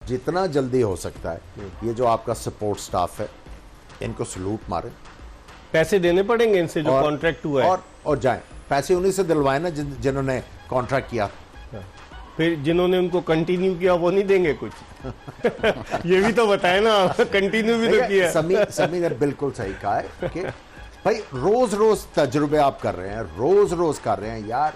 जितना जल्दी हो सकता है ये जो आपका सपोर्ट स्टाफ है इनको सलूट मारे, पैसे देने पड़ेंगे इनसे जो कॉन्ट्रैक्ट हुआ है और जाएं, पैसे उन्हीं से दिलवाए ना जिन्होंने कॉन्ट्रैक्ट किया। फिर जिन्होंने उनको कंटिन्यू किया वो नहीं देंगे कुछ? ये भी तो बताए ना, कंटिन्यू भी तो किया। समी ने बिल्कुल सही कहा है कि भाई रोज रोज तजुर्बे आप कर रहे हैं, रोज रोज कर रहे हैं यार।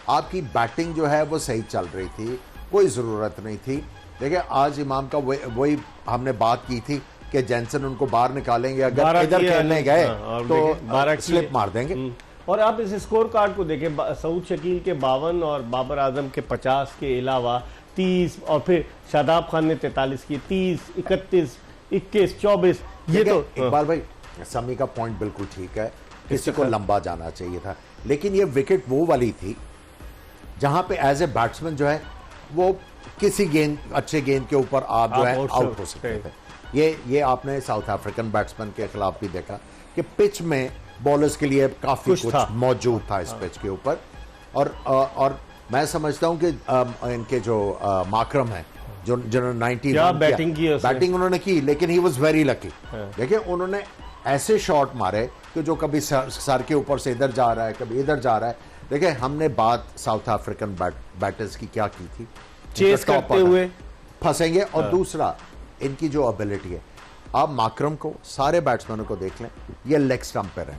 आपकी बैटिंग जो है वो सही चल रही थी, कोई जरूरत नहीं थी। देखिए आज इमाम का वही हमने बात की थी कि जेंसन उनको बाहर निकालेंगे, अगर इधर खेलने गए तो स्लिप मार देंगे। और आप इस स्कोर कार्ड को देखें, सऊद शकील के 52 और बाबर आजम के 50 के अलावा 30 और फिर शादाब खान ने 43 की, 30, 31, 21, 24। ये तो इकबाल भाई समी का पॉइंट बिल्कुल ठीक है, किसी को लंबा जाना चाहिए था, लेकिन ये विकेट वो वाली थी जहां पे एज ए बैट्समैन जो है वो किसी गेंद अच्छे गेंद के ऊपर आप जो है आउट हो सकते थे। ये आपने साउथ अफ्रीकन बैट्समैन के खिलाफ भी देखा कि पिच में बॉलर्स के लिए काफी कुछ मौजूद था इस पिच के ऊपर। और मैं समझता हूं कि इनके जो माकरम है जिन्होंने 90 बैटिंग उन्होंने की, लेकिन ही वाज वेरी लकी। देखिए उन्होंने ऐसे शॉट मारे कि जो कभी सर के ऊपर से इधर जा रहा है, कभी इधर जा रहा है। देखिए हमने बात साउथ अफ्रीकन बैटर्स की क्या की थी, चेस करते हुए फंसेंगे। और दूसरा इनकी जो एबिलिटी है, आप माकरम को सारे बैट्समैनों को देख लें, ये लेग स्टंप पे रहे,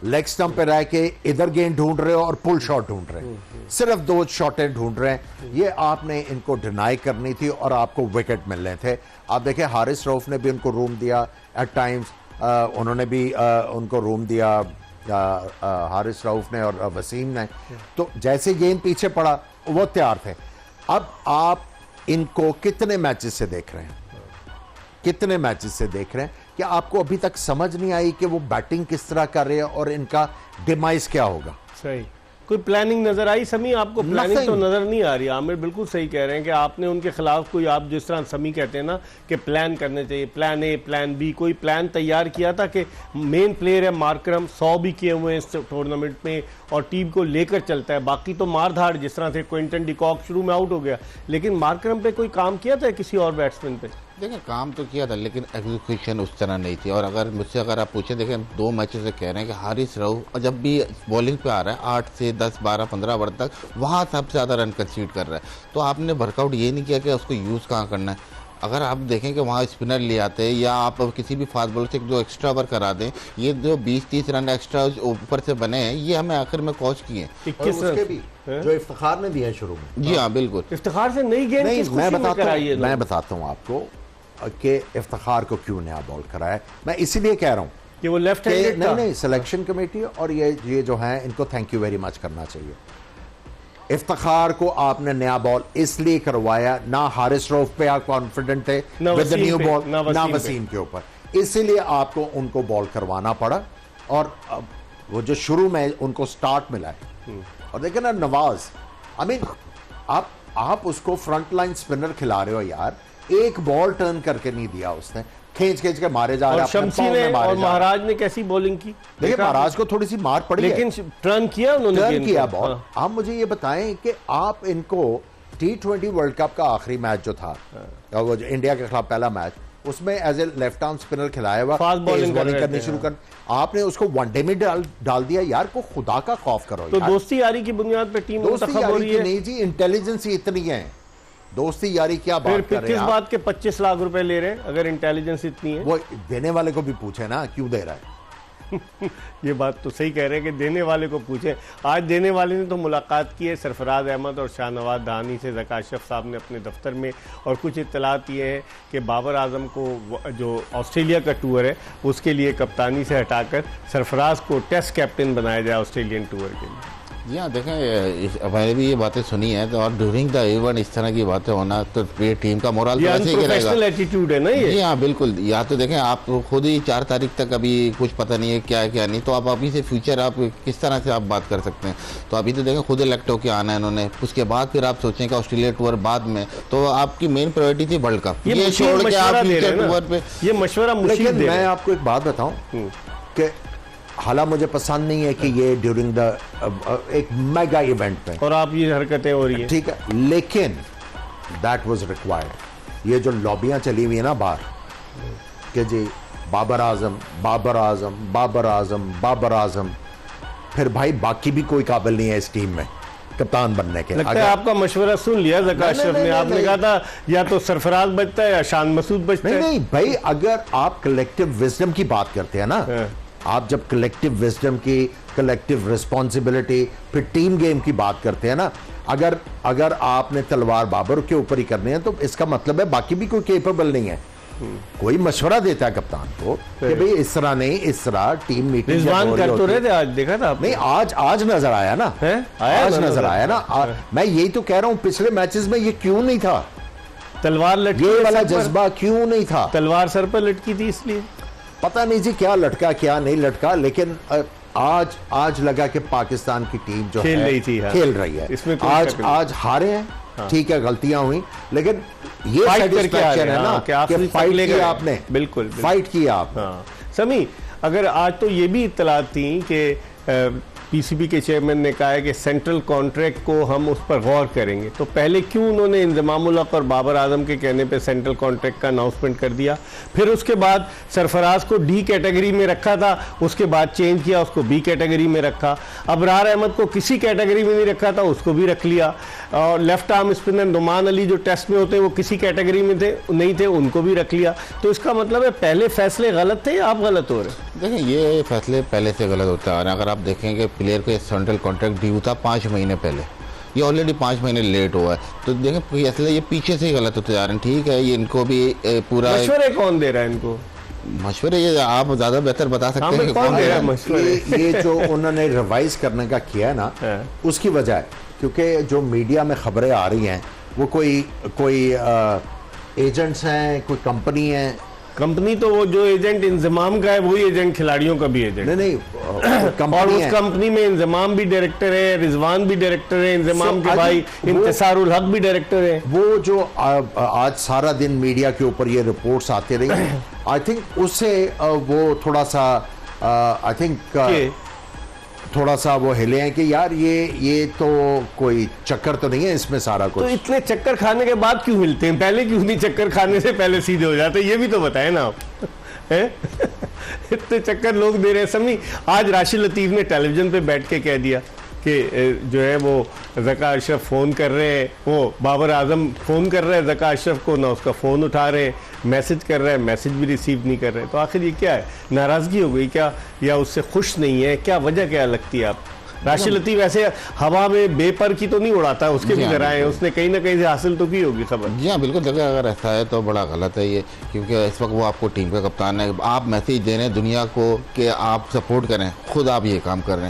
लेग स्टंप पे रह के इधर गेंद ढूंढ रहे हो और पुल शॉट ढूंढ रहे हैं, सिर्फ 2 शॉटें ढूंढ रहे हैं। ये आपने इनको डिनाई करनी थी और आपको विकेट मिलने थे। आप देखें हारिस रऊफ ने भी उनको रूम दिया एट टाइम्स, उन्होंने भी उनको रूम दिया, हारिस रऊफ ने और वसीम ने। तो जैसे गेंद पीछे पड़ा वो तैयार थे। अब आप इनको कितने मैचेस से देख रहे हैं, कितने मैचेस से देख रहे हैं कि आपको अभी तक समझ नहीं आई कि वो बैटिंग किस तरह कर रहे हैं और इनका डिमाइस क्या होगा? सही, कोई प्लानिंग नजर आई समी आपको? प्लानिंग तो नजर नहीं आ रही। आमिर बिल्कुल सही कह रहे हैं कि आपने उनके खिलाफ कोई, आप जिस तरह समी कहते हैं ना कि प्लान करने चाहिए, प्लान ए प्लान बी, कोई प्लान तैयार किया था कि मेन प्लेयर है मार्करम, 100 भी किए हुए हैं इस टूर्नामेंट में और टीम को लेकर चलता है। बाकी तो मार धाड़, जिस तरह से क्विंटन डिकॉक शुरू में आउट हो गया, लेकिन मार्करम पे कोई काम किया था किसी और बैट्समैन पे? देखिए काम तो किया था लेकिन एग्जीक्यूशन उस तरह नहीं थी। और अगर मुझसे अगर आप पूछें, देखिए 2 मैचों से कह रहे हैं कि हारिस रऊफ जब भी बॉलिंग पे आ रहा है 8 से 10, 12, 15 ओवर तक वहाँ सबसे ज़्यादा रन कंसीड कर रहा है। तो आपने वर्कआउट ये नहीं किया कि उसको यूज़ कहाँ करना है। अगर आप देखें कि वहाँ स्पिनर ले आते हैं या आप किसी भी फास्ट बॉलर से जो एक्स्ट्रा ओवर करा दें, ये जो 20-30 रन एक्स्ट्रा ऊपर से बने हैं ये हमें आखिर में कॉस्ट किए हैं। 21 रन भी जो इफ्तिखार ने दिए शुरू में। जी हाँ बिल्कुल, इफ्तिखार से नई गेंद मैं बताता हूँ आपको कि इफ्तिखार को क्यों नया बॉल कराया। मैं इसीलिए कह रहा हूँ कि वो लेफ्ट हैंडेड था। नहीं, सिलेक्शन कमेटी और ये जो है इनको थैंक यू वेरी मच करना चाहिए। इफ्तिखार को आपने नया बॉल इसलिए करवाया, ना हारिस रऊफ पे आप कॉन्फिडेंट थे विद द न्यू बॉल, ना वसीम के ऊपर, इसीलिए आपको उनको बॉल करवाना पड़ा। और वो जो शुरू में उनको स्टार्ट मिला है, और देखें ना नवाज, आई मीन आप उसको फ्रंट लाइन स्पिनर खिला रहे हो यार, एक बॉल टर्न करके नहीं दिया उसने, खींच के मारे जा रहे हैं। शम्सी ने और महाराज ने कैसी बॉलिंग की, देखिए महाराज को थोड़ी सी मार पड़ी, लेकिन टर्न किया उन्होंने, टर्न किया बॉल। आप मुझे ये बताएं कि आप इनको T20 वर्ल्ड कप का आखिरी मैच जो था, वो जो इंडिया के खिलाफ पहला मैच, उसमें as a left arm spinner खिलाया हुआ, फास्ट बॉलिंग करनी शुरू कर, आपने उसको वनडे में डाल दिया यार। को खुदा का खौफ करो। तो दोस्ती यारी की बुनियाद पे टीम दोस्ती यारी की नहीं जी, इंटेलिजेंस ही इतनी है, दोस्ती यारी क्या बात कर रहे हैं? किस बात के 25 लाख रुपए ले रहे हैं अगर इंटेलिजेंस इतनी है? वो देने वाले को भी पूछे ना क्यों दे रहा है। ये बात तो सही कह रहे हैं कि देने वाले को पूछे। आज देने वाले ने तो मुलाकात की है सरफराज अहमद और शाहनवाज दहानी से, ज़का अशरफ साहब ने अपने दफ्तर में, और कुछ इत्तलात ये है कि बाबर आजम को जो ऑस्ट्रेलिया का टूर है उसके लिए कप्तानी से हटाकर सरफराज को टेस्ट कैप्टन बनाया जाए ऑस्ट्रेलियन टूर के लिए। जी हाँ, देखें मैंने भी ये बातें सुनी है, तो और ड्यूरिंग द इवेंट इस तरह की बातें होना तो ये टीम का मोरल तो ऐसे ही रहेगा। एटीट्यूड है ना ये। जी हाँ बिल्कुल। या तो देखें आप खुद ही 4 तारीख तक अभी कुछ पता नहीं है क्या है क्या नहीं, तो आप अभी से फ्यूचर आप किस तरह से आप बात कर सकते हैं। तो अभी तो देखें खुद इलेक्ट होकर आना है इन्होंने, उसके बाद फिर आप सोचें कि ऑस्ट्रेलिया टूर बाद में, तो आपकी मेन प्रायोरिटी थी वर्ल्ड कप, ये छोड़ के आप फ्यूचर टूर पे ये मशवरा। लेकिन मैं आपको एक बात बताऊं कि हालांकि मुझे पसंद नहीं है कि ये ड्यूरिंग द एक मेगा इवेंट में और आप ये हरकतें हो रही है, ठीक है, लेकिन दैट वाज रिक्वायर्ड। ये जो लॉबियां चली हुई है ना बाहर कि जी बाबर आजम बाबर आजम बाबर आजम बाबर आजम, फिर भाई बाकी भी कोई काबिल नहीं है इस टीम में कप्तान बनने के। लगता है आपका मशवरा सुन लिया ज़का अशरफ ने, आपने कहा था या तो सरफराज बचता है या शान मसूद बचता है। नहीं भाई, अगर आप कलेक्टिव विजडम की बात करते हैं ना, आप जब कलेक्टिव विजडम की, कलेक्टिव रिस्पॉन्सिबिलिटी, फिर टीम गेम की बात करते हैं ना, अगर आपने तलवार बाबर के ऊपर ही करनी है तो इसका मतलब है बाकी भी कोई केपेबल नहीं है। कोई मशवरा देता है कप्तान को कि भाई इस तरह नहीं, इस तरह टीम मीटिंग रिजवान कर तो रहे थे, आज देखा था आपने? नहीं, आज नजर आया ना, आज नजर आया ना। मैं यही तो कह रहा हूं, पिछले मैचेस में ये क्यों नहीं था, तलवार लटकी, ये वाला जज्बा क्यों नहीं था? तलवार सर पर लटकी थी इसलिए पता नहीं जी क्या लटका क्या नहीं लटका, लेकिन आज लगा कि पाकिस्तान की टीम जो खेल रही थी, खेल रही है। इसमें आज हारे हैं, ठीक है, गलतियां हुई, लेकिन ये सेटिस्फैक्शन है ना कि फाइट किया आपने, बिल्कुल फाइट किया आप। समी, अगर आज तो ये भी इत्तलात थी कि पीसीबी के चेयरमैन ने कहा है कि सेंट्रल कॉन्ट्रैक्ट को हम उस पर गौर करेंगे, तो पहले क्यों उन्होंने इंज़मामुल हक और बाबर आजम के कहने पे सेंट्रल कॉन्ट्रैक्ट का अनाउंसमेंट कर दिया? फिर उसके बाद सरफराज को डी कैटेगरी में रखा था, उसके बाद चेंज किया, उसको बी कैटेगरी में रखा। अबरार अहमद को किसी कैटेगरी में नहीं रखा था, उसको भी रख लिया। और left arm spinner Numan Ali जो टेस्ट में होते हैं वो किसी कैटेगरी में थे नहीं थे, उनको भी रख लिया। तो इसका मतलब है पहले फैसले गलत थे या आप गलत हो रहे? देखिए, ये फैसले पहले से गलत होता है। अगर आप देखेंगे प्लेयर को सेंट्रल कॉन्ट्रैक्ट ड्यू था 5 महीने पहले, ये ऑलरेडी 5 महीने लेट हुआ है, तो देखें फैसले ये पीछे से ही गलत होते जा रहे हैं। ठीक है, ये इनको भी पूरा मशवरे कौन दे रहा है इनको? मशवरे ये आप ज्यादा बेहतर बता सकते हैं कि कौन दे रहा है मशवरे? ये जो उन्होंने रिवाइज करने का किया है ना, उसकी वजह है क्योंकि जो मीडिया में खबरें आ रही हैं वो कोई एजेंट्स हैं, कोई कंपनी है। कंपनी तो वो जो एजेंट इंजमाम का है वही एजेंट खिलाड़ियों का भी एजेंट नहीं और उस कंपनी में इंजमाम भी डायरेक्टर है, रिजवान भी डायरेक्टर है, इंजमाम के भाई इंतसारुल हक भी डायरेक्टर है। वो जो आज सारा दिन मीडिया के ऊपर ये रिपोर्ट्स आते रही, आई थिंक उससे वो थोड़ा सा आई थिंक थोड़ा सा वो हिले हैं कि यार ये तो कोई चक्कर तो नहीं है इसमें सारा कुछ। तो इतने चक्कर खाने के बाद क्यों मिलते हैं? पहले क्यों नहीं चक्कर खाने से पहले सीधे हो जाते? ये भी तो बताएं ना आप। इतने चक्कर लोग दे रहे हैं। समी, आज राशिद लतीफ़ ने टेलीविजन पे बैठ के कह दिया कि जो है वो ज़का अशरफ फ़ोन कर रहे हैं, वो बाबर आजम फ़ोन कर रहे हैं ज़का अशरफ को, ना उसका फ़ोन उठा रहे, मैसेज कर रहे हैं, मैसेज भी रिसीव नहीं कर रहे। तो आखिर ये क्या है? नाराज़गी हो गई क्या, या उससे खुश नहीं है क्या? वजह क्या लगती है आप? राशिद लतीफ़ ऐसे हवा में बेपर की तो नहीं उड़ाता, उसके भी जराए, उसने कहीं ना कहीं से हासिल तो की होगी खबर। जी हाँ, बिल्कुल। देखिए, अगर ऐसा है तो बड़ा गलत है ये, क्योंकि इस वक्त वो आपको टीम का कप्तान है। आप मैसेज दे रहे हैं दुनिया को कि आप सपोर्ट करें, खुद आप ये काम कर रहे हैं।